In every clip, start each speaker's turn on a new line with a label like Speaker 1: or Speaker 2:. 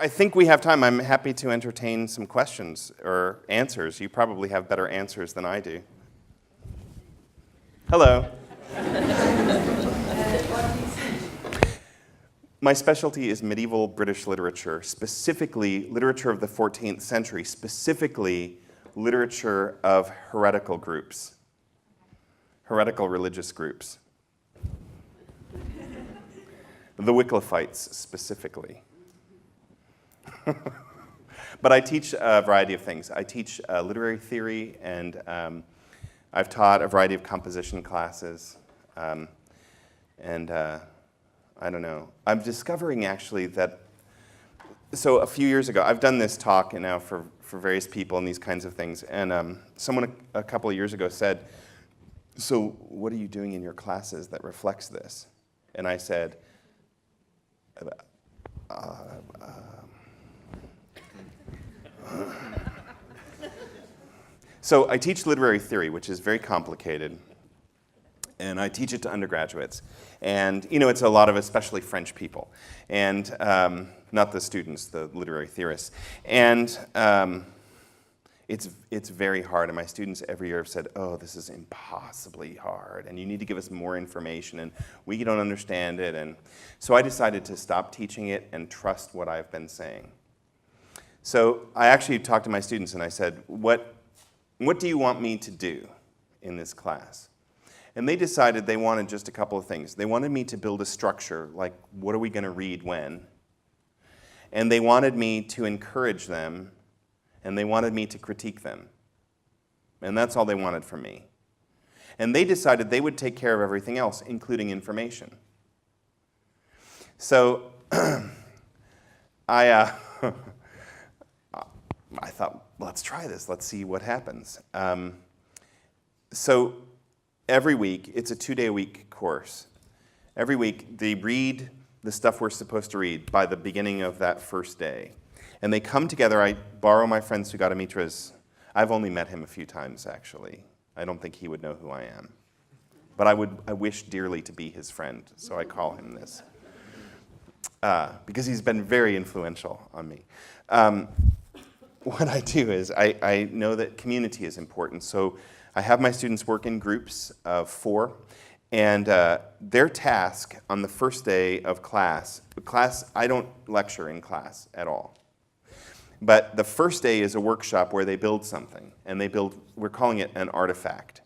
Speaker 1: I think we have time. I'm happy to entertain some questions or answers. You probably have better answers than I do. Hello. My specialty is medieval British literature, specifically literature of the 14th century, specifically literature of heretical groups, heretical religious groups. The Wyclifites, specifically. But I teach a variety of things. I teach literary theory, and I've taught a variety of composition classes. I don't know. I'm discovering, actually, that, so a few years ago, I've done this talk now for various people and these kinds of things, and someone a couple of years ago said, so what are you doing in your classes that reflects this? And I said, so I teach literary theory, which is very complicated, and I teach it to undergraduates. And it's a lot of especially French people, and not the students, the literary theorists. And it's very hard, and my students every year have said, oh, this is impossibly hard, and you need to give us more information, and we don't understand it. And so I decided to stop teaching it and trust what I've been saying. So I actually talked to my students, and I said, what do you want me to do in this class? And they decided they wanted just a couple of things. They wanted me to build a structure, like what are we going to read when? And they wanted me to encourage them, and they wanted me to critique them. And that's all they wanted from me. And they decided they would take care of everything else, including information. So I thought, let's try this. Let's see what happens. So every week, it's a 2-day-a-week course. Every week, they read the stuff we're supposed to read by the beginning of that first day. And they come together. I borrow my friend Sugatamitra's. I've only met him a few times, actually. I don't think he would know who I am. But I wish dearly to be his friend, so I call him this. Because he's been very influential on me. What I do is I know that community is important. So I have my students work in groups of 4. And their task on the first day of class, I don't lecture in class at all. But the first day is a workshop where they build something. And we're calling it an artifact.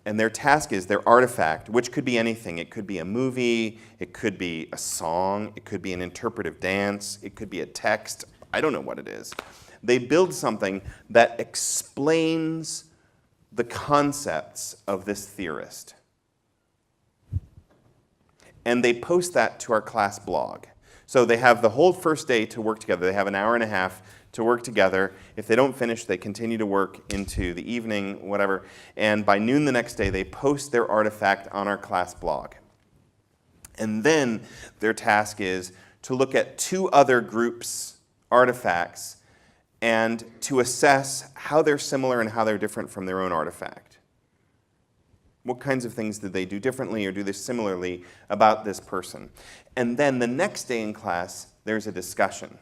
Speaker 1: And their task is their artifact, which could be anything. It could be a movie, it could be a song, it could be an interpretive dance, it could be a text. I don't know what it is. They build something that explains the concepts of this theorist. And they post that to our class blog. So they have the whole first day to work together. They have an hour and a half to work together. If they don't finish, they continue to work into the evening, whatever. And by noon the next day, they post their artifact on our class blog. And then their task is to look at 2 other groups' artifacts and to assess how they're similar and how they're different from their own artifact. What kinds of things did they do differently or do this similarly about this person? And then the next day in class, there's a discussion.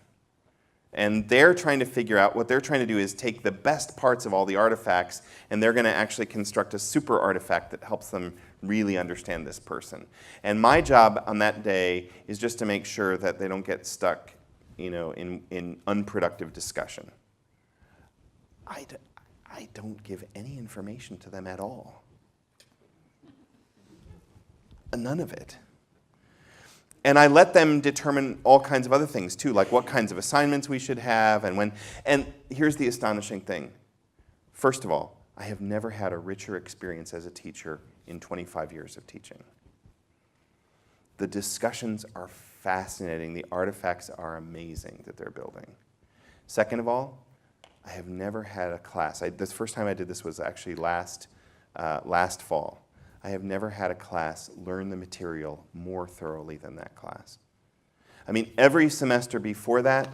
Speaker 1: And they're trying to figure out, what they're trying to do is take the best parts of all the artifacts, and they're going to actually construct a super artifact that helps them really understand this person. And my job on that day is just to make sure that they don't get stuck, in unproductive discussion. I don't give any information to them at all. None of it. And I let them determine all kinds of other things too, like what kinds of assignments we should have and when. And here's the astonishing thing. First of all, I have never had a richer experience as a teacher in 25 years of teaching. The discussions are fascinating. The artifacts are amazing that they're building. Second of all, I have never had a class. The first time I did this was actually last fall. I have never had a class learn the material more thoroughly than that class. I mean, every semester before that,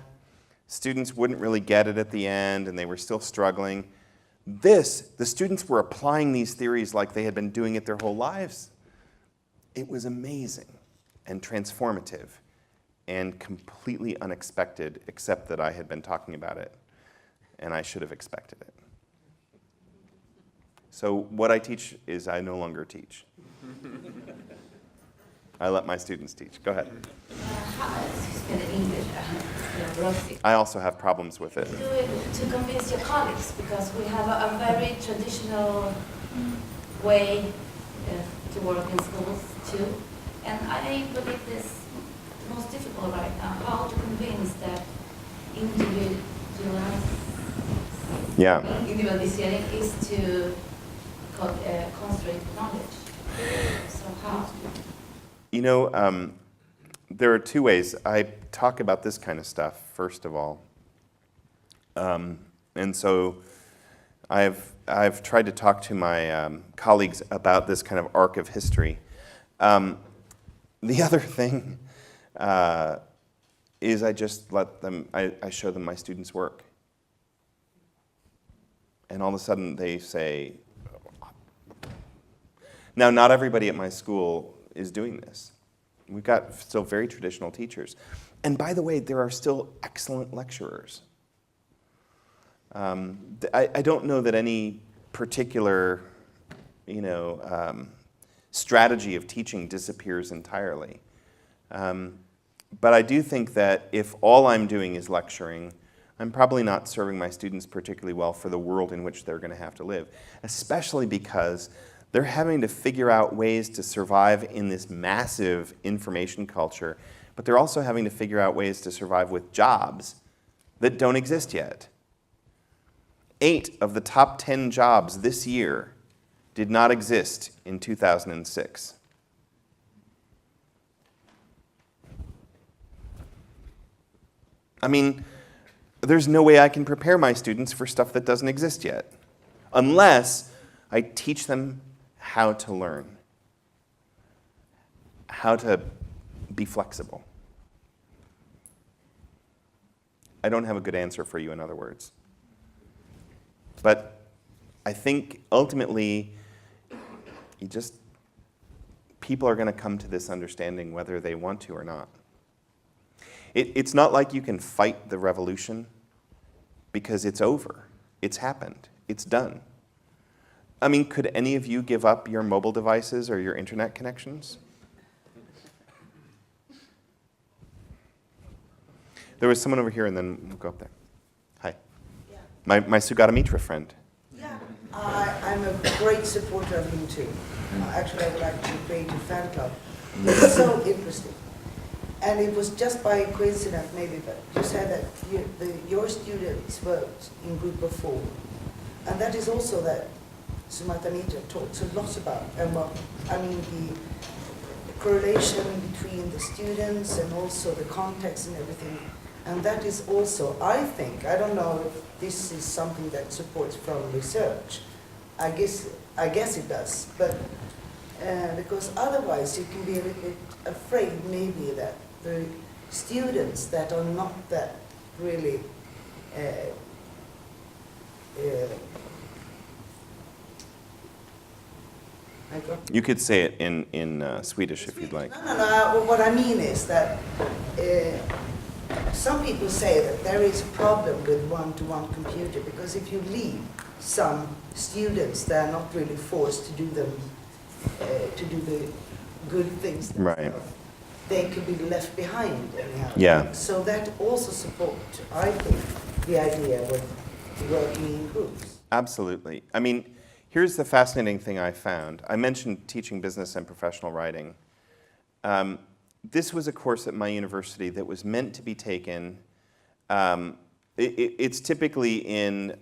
Speaker 1: students wouldn't really get it at the end, and they were still struggling. The students were applying these theories like they had been doing it their whole lives. It was amazing and transformative. and completely unexpected, except that I had been talking about it, and I should have expected it. So what I teach is I no longer teach. I let my students teach. Go ahead. I also have problems with it.
Speaker 2: Do it to convince your colleagues, because we have a very traditional way to work in schools too. And I believe this most difficult right now, how to convince that individualizing is to concentrate knowledge. So how?
Speaker 1: You know, there are two ways. I talk about this kind of stuff, first of all. And so I've tried to talk to my colleagues about this kind of arc of history. The other thing is I just let them, I show them my students' work. And all of a sudden they say, now not everybody at my school is doing this. We've got still very traditional teachers. And by the way, there are still excellent lecturers. I don't know that any particular, strategy of teaching disappears entirely. But I do think that if all I'm doing is lecturing, I'm probably not serving my students particularly well for the world in which they're going to have to live, especially because they're having to figure out ways to survive in this massive information culture, but they're also having to figure out ways to survive with jobs that don't exist yet. 8 of the top 10 jobs this year did not exist in 2006. I mean, there's no way I can prepare my students for stuff that doesn't exist yet, unless I teach them how to learn, how to be flexible. I don't have a good answer for you, in other words. But I think ultimately, people are going to come to this understanding whether they want to or not. It's not like you can fight the revolution, because it's over. It's happened. It's done. I mean, could any of you give up your mobile devices or your internet connections? There was someone over here, and then we'll go up there. Hi.
Speaker 3: Yeah.
Speaker 1: My Sugatamitra friend.
Speaker 3: Yeah, I'm a great supporter of him too. Actually, I would like to create a fan club. It's so interesting. And it was just by coincidence, maybe, but you said that your students worked in group of 4. And that is also that Sumatanita talks a lot about, the correlation between the students and also the context and everything. And that is also, I think, I don't know if this is something that supports from research. I guess it does, but because otherwise you can be a little bit afraid maybe that the students that are not that really
Speaker 1: You could say it in Swedish if you'd like.
Speaker 3: No. What I mean is that some people say that there is a problem with one-to-one computer, because if you leave some students, they're not really forced to do them, to do the good things themselves.
Speaker 1: Right.
Speaker 3: They could be left behind anyhow.
Speaker 1: Yeah.
Speaker 3: So that also supports, I think, the idea of working in groups.
Speaker 1: Absolutely. I mean, here's the fascinating thing I found. I mentioned teaching business and professional writing. This was a course at my university that was meant to be taken. It's typically in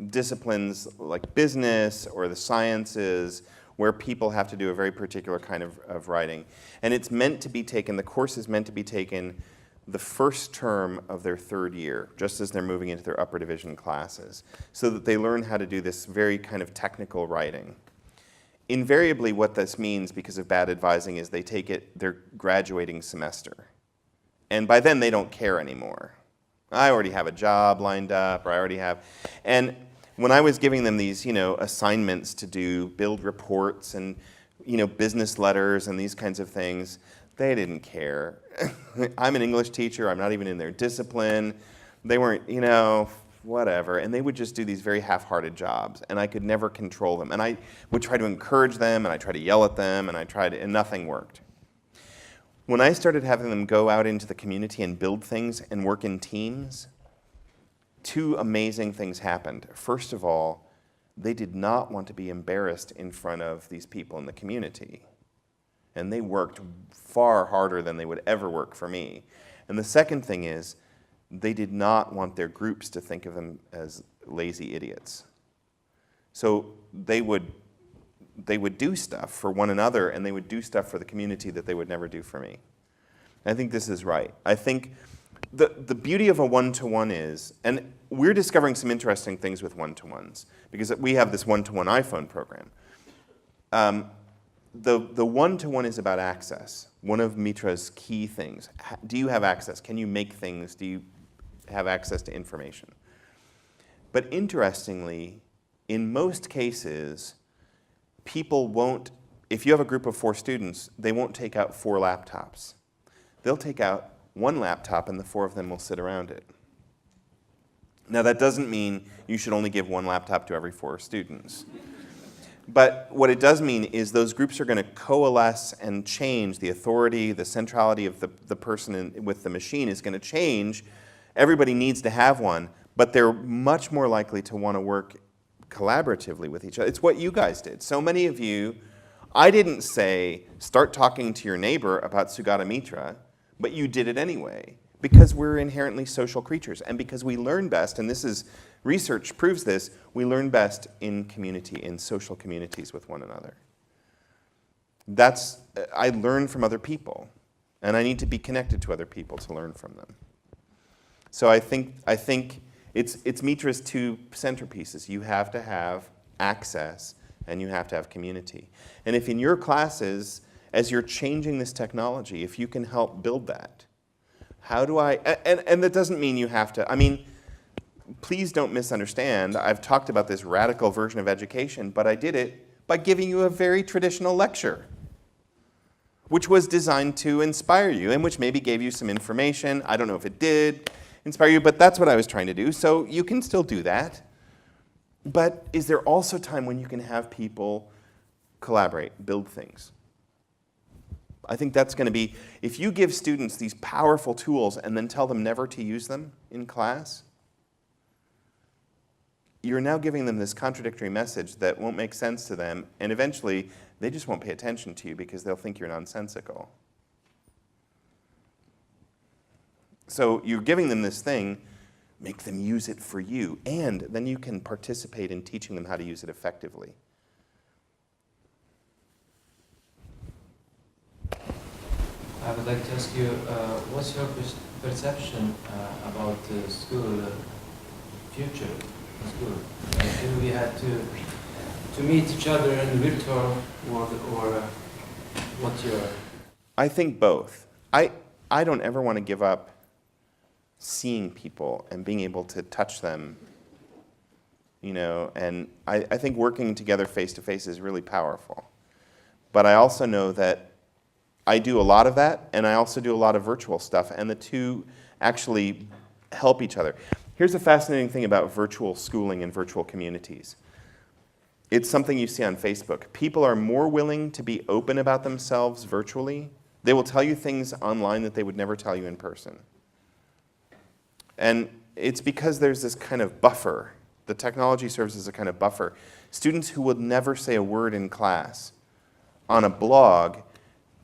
Speaker 1: disciplines like business or the sciences, where people have to do a very particular kind of writing. And it's meant to be taken, the course is meant to be taken the first term of their 3rd year, just as they're moving into their upper division classes, so that they learn how to do this very kind of technical writing. Invariably, what this means, because of bad advising, is they take it their graduating semester. And by then, they don't care anymore. I already have a job lined up, or I already have. And when I was giving them these, assignments to do, build reports and, business letters and these kinds of things, they didn't care. I'm an English teacher, I'm not even in their discipline. They weren't, whatever. And they would just do these very half-hearted jobs, and I could never control them. And I would try to encourage them, and I tried to yell at them, and nothing worked. When I started having them go out into the community and build things and work in teams, two amazing things happened. First of all, they did not want to be embarrassed in front of these people in the community. And they worked far harder than they would ever work for me. And the second thing is, they did not want their groups to think of them as lazy idiots. So they would do stuff for one another, and they would do stuff for the community that they would never do for me. I think this is right. I think the beauty of a one-to-one is, and we're discovering some interesting things with one-to-ones, because we have this one-to-one iPhone program. The one-to-one is about access. One of Mitra's key things. Do you have access? Can you make things? Do you have access to information? But interestingly, in most cases, people won't, if you have a group of 4 students, they won't take out 4 laptops. They'll take out 1 laptop and the 4 of them will sit around it. Now that doesn't mean you should only give 1 laptop to every 4 students. But what it does mean is those groups are going to coalesce and change. The authority, the centrality of the person with the machine is going to change. Everybody needs to have one, but they're much more likely to want to work collaboratively with each other. It's what you guys did. So many of you, I didn't say, start talking to your neighbor about Sugata Mitra, but you did it anyway, because we're inherently social creatures, and because we learn best, and research proves this, we learn best in community, in social communities with one another. I learn from other people, and I need to be connected to other people to learn from them. So I think it's Mitra's 2 centerpieces. You have to have access, and you have to have community. And if in your classes, as you're changing this technology, if you can help build that, and that doesn't mean you have to, please don't misunderstand. I've talked about this radical version of education, but I did it by giving you a very traditional lecture, which was designed to inspire you and which maybe gave you some information. I don't know if it did inspire you, but that's what I was trying to do. So you can still do that. But is there also time when you can have people collaborate, build things? I think that's going to be, if you give students these powerful tools and then tell them never to use them in class, you're now giving them this contradictory message that won't make sense to them, and eventually they just won't pay attention to you because they'll think you're nonsensical. So you're giving them this thing, make them use it for you, and then you can participate in teaching them how to use it effectively.
Speaker 4: I would like to ask you, what's your perception about the school future in school? Do we have to meet each other in the virtual world, or what's your...
Speaker 1: I think both. I don't ever want to give up seeing people and being able to touch them, and I think working together face-to-face is really powerful. But I also know that I do a lot of that, and I also do a lot of virtual stuff, and the two actually help each other. Here's a fascinating thing about virtual schooling and virtual communities. It's something you see on Facebook. People are more willing to be open about themselves virtually. They will tell you things online that they would never tell you in person. And it's because there's this kind of buffer. The technology serves as a kind of buffer. Students who would never say a word in class on a blog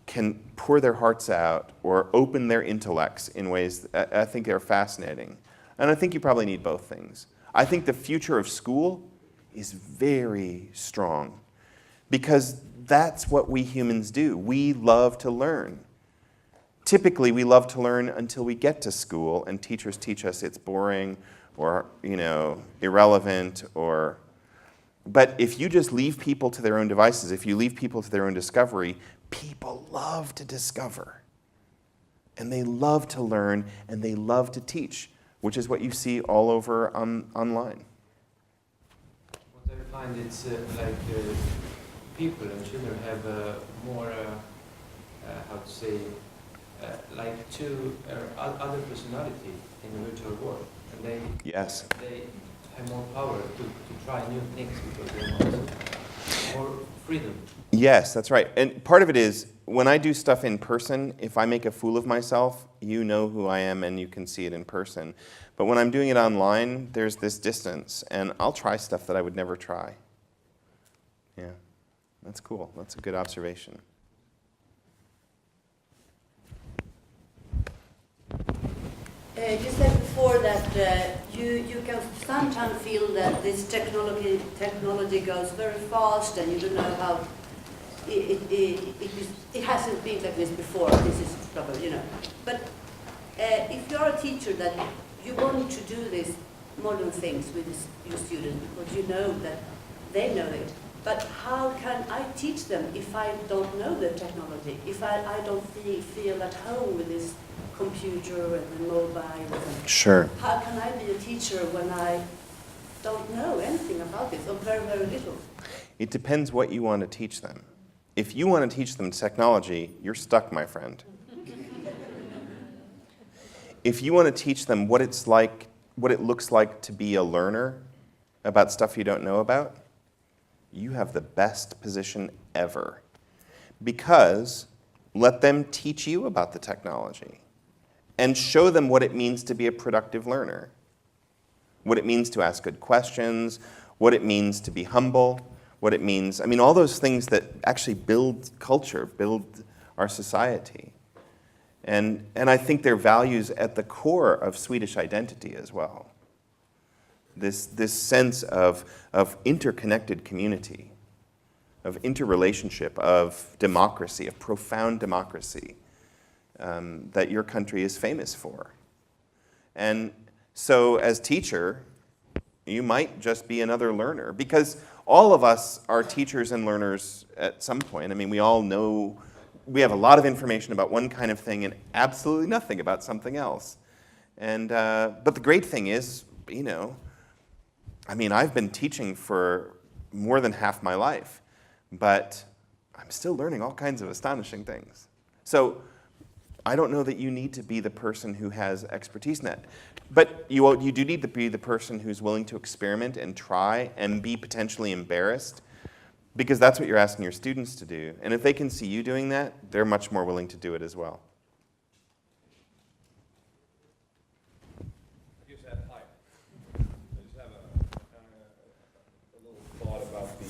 Speaker 1: can pour their hearts out or open their intellects in ways that I think are fascinating. And I think you probably need both things. I think the future of school is very strong because that's what we humans do. We love to learn. Typically, we love to learn until we get to school and teachers teach us it's boring or, irrelevant but if you just leave people to their own devices, if you leave people to their own discovery, people love to discover. And they love to learn, and they love to teach, which is what you see all over online.
Speaker 4: What I find it's people and children have more, like two other personality in the virtual world, and
Speaker 1: Yes.
Speaker 4: they have more power to try new things because they want more freedom.
Speaker 1: Yes, that's right. And part of it is, when I do stuff in person, if I make a fool of myself, you know who I am and you can see it in person. But when I'm doing it online, there's this distance, and I'll try stuff that I would never try. Yeah, that's cool. That's a good observation.
Speaker 5: You said before that you can sometimes feel that this technology goes very fast and you don't know how it hasn't been like this before. This is probably, you know. But if you are a teacher that you want to do these modern things with your students because you know that they know it, but how can I teach them if I don't know the technology? If I don't feel at home with this computer and the mobile? And
Speaker 1: Sure.
Speaker 5: how can I be a teacher when I don't know anything about this, or very, very little?
Speaker 1: It depends what you want to teach them. If you want to teach them technology, you're stuck, my friend. If you want to teach them what it's like, what it looks like to be a learner about stuff you don't know about, you have the best position ever. Because let them teach you about the technology and show them what it means to be a productive learner, what it means to ask good questions, what it means to be humble, what it means, I mean, all those things that actually build culture, build our society. And I think they're values at the core of Swedish identity as well. This sense of interconnected community, of interrelationship, of democracy, of profound democracy that your country is famous for. And so as teacher, you might just be another learner, because all of us are teachers and learners at some point. I mean, we all know, we have a lot of information about one kind of thing and absolutely nothing about something else. And but the great thing is, you know, I mean, I've been teaching for more than half my life, but I'm still learning all kinds of astonishing things. So I don't know that you need to be the person who has expertise in that. But you do need to be the person who's willing to experiment and try and be potentially embarrassed, because that's what you're asking your students to do. And if they can see you doing that, they're much more willing to do it as well.
Speaker 6: I just have a little thought about the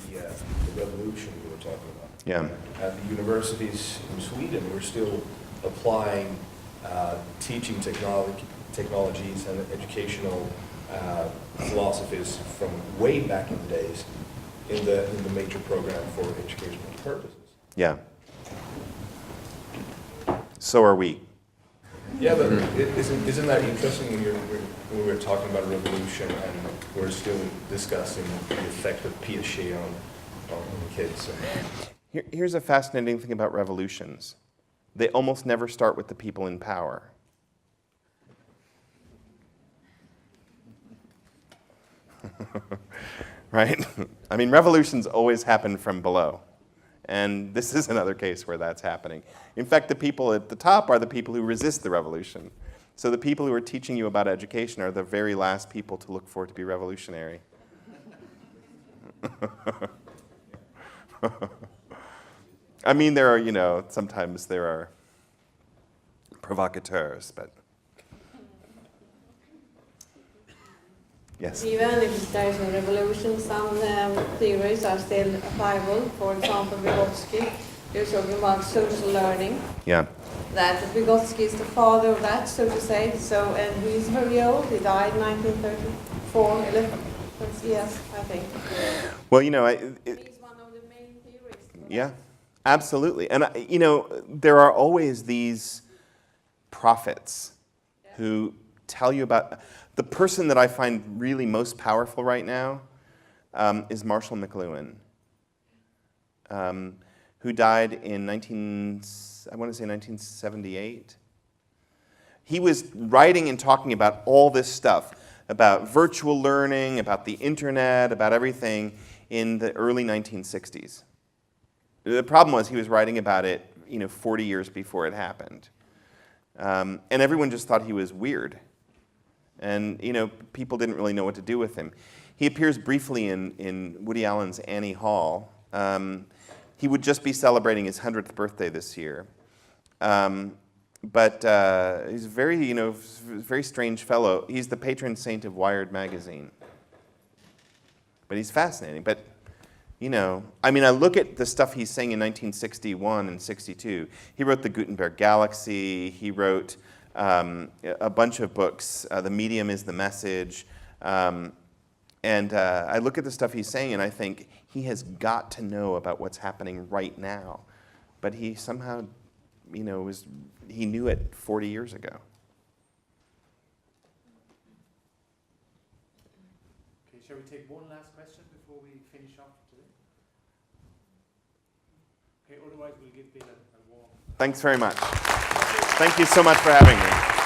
Speaker 6: revolution we were talking about.
Speaker 1: Yeah.
Speaker 6: At the universities in Sweden, we're still applying teaching technologies and educational philosophies from way back in the days in the major program for educational purposes.
Speaker 1: Yeah. So are we.
Speaker 6: Yeah, but isn't that interesting when we're talking about revolution and we're still discussing the effect of Piaget on kids?
Speaker 1: Here's a fascinating thing about revolutions. They almost never start with the people in power. Right? I mean, revolutions always happen from below. And this is another case where that's happening. In fact, the people at the top are the people who resist the revolution. So the people who are teaching you about education are the very last people to look for to be revolutionary. I mean, there are, you know, sometimes there are provocateurs, but yes.
Speaker 7: Even if there is a revolution, some theories are still viable. For example, Vygotsky, you're talking about social learning.
Speaker 1: Yeah.
Speaker 7: That Vygotsky is the father of that, so to say. So, and he's very old. He died in 1934, 11 years, I think.
Speaker 1: Well, you know,
Speaker 7: He's one of the main theorists.
Speaker 1: yeah, absolutely. And, you know, there are always these prophets who tell you about. The person that I find really most powerful right now is Marshall McLuhan, who died in 1978. He was writing and talking about all this stuff, about virtual learning, about the internet, about everything in the early 1960s. The problem was he was writing about it, you know, 40 years before it happened. And everyone just thought he was weird. And, you know, people didn't really know what to do with him. He appears briefly in Woody Allen's Annie Hall. He would just be celebrating his 100th birthday this year. But he's a very, you know, very strange fellow. He's the patron saint of Wired magazine. But he's fascinating. But, you know, I mean, I look at the stuff he's saying in 1961 and 62. He wrote The Gutenberg Galaxy. He wrote a bunch of books. The Medium is the Message. And I look at the stuff he's saying, and I think he has got to know about what's happening right now. But he somehow, you know, he knew it 40 years ago.
Speaker 8: Okay, shall we take one last question before we finish off today? Okay, otherwise we'll give Bill a warm.
Speaker 1: Thanks very much. Thank you so much for having me.